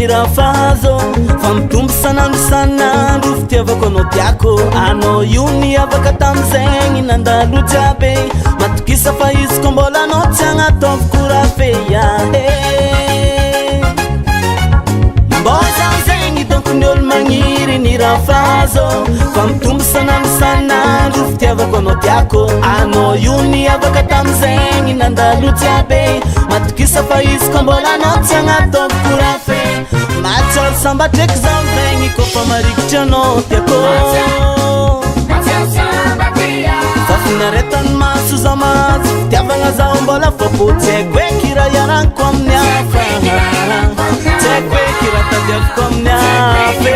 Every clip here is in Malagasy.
rafazo fa mitombo sanandro sanandro fitiavako anao tiako anao io ny avaka tam'izegny nandalo jiaby matokisa fa izy ko mbola anao tsy agnatovoko raha feia mbô zaho zegny donc ny olo magniry ny rafazo fa mitombo sanandro sanandro fitiavako anao tiako anao io ny avaka tam'izegny nandalo jiaby matokisa fa izy ko mbola anao tsy agnatovoko raha feia matsalo sambatraiky zaho zegny kofa marikitry anao tiako fa finaretany maso za mazo fitiavagna zaho mbola fôpo tsy haiko hoe kira iaraniko amin'ny hafa tsy haiko hoe kira tadiaviko amin'ny hafa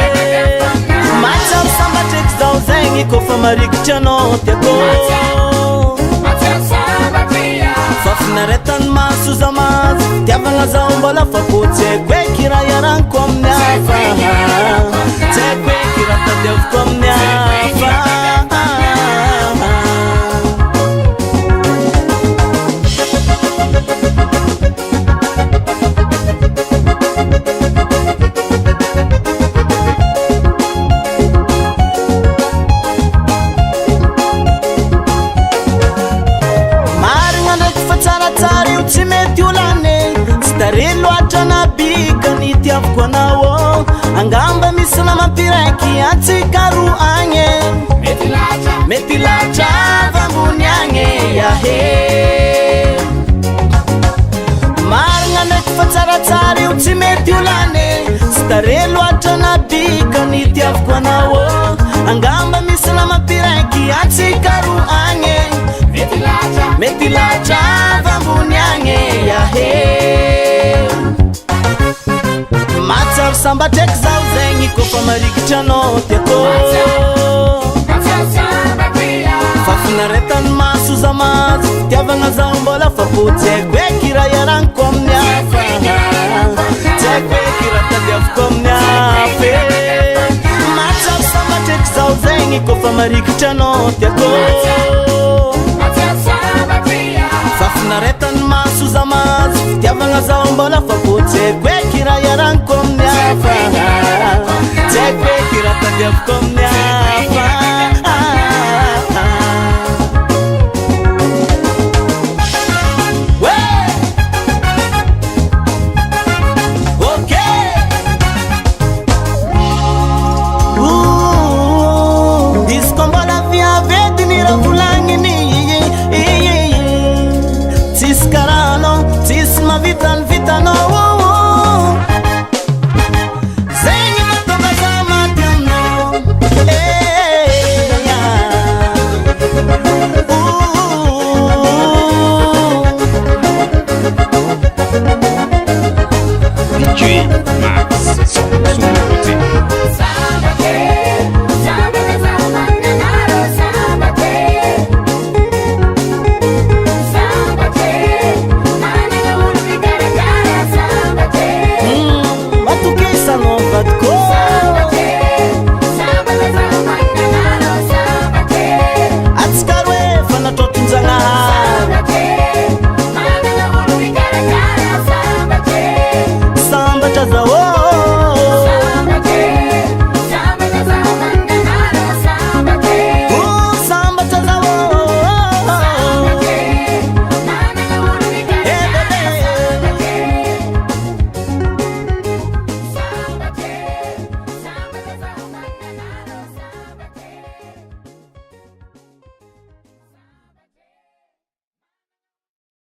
matsalo sambatraiky zaho zegny kofa marikitry anao tiako fa finaretany maso za mazo fitiavagna zaho mbola fôpo tsy haiko hoe kira iaraniko amin'ny hafa tsy haiko hoe kira tadiaviko amin'ny hafa tsy mety olane tsy tare loatra nabika ny tiavoko anao angamba misy namampiraiky atsikaro agny mety latra vambony agny ahe marigna ndraiky fa tsaratsara io tsy mety olane tsy tare loatra nabika ny tiavoko anao angamba misy namampiraiky atsikaro agny mety latra vambony agny ahe matsaro sambatraiky zaho zegny kofa marikitry anao tiako fa finaretany maso za mazo fitiavagna zaho mbola fôpo tsy haiko hoe kira iaraniko amin'ny hafa tsy haiko hoe kira tadiaviko amin'ny hafa matsaro sambatraiky zaho zegny kofa marikitry anao tiako fa finaretany maso za mazo fitiavagna zaho mbola fôpo tsy haiko hoe kira iaraniko amin'ny hafa tsy haiko hoe kira tadiaviko amin'ny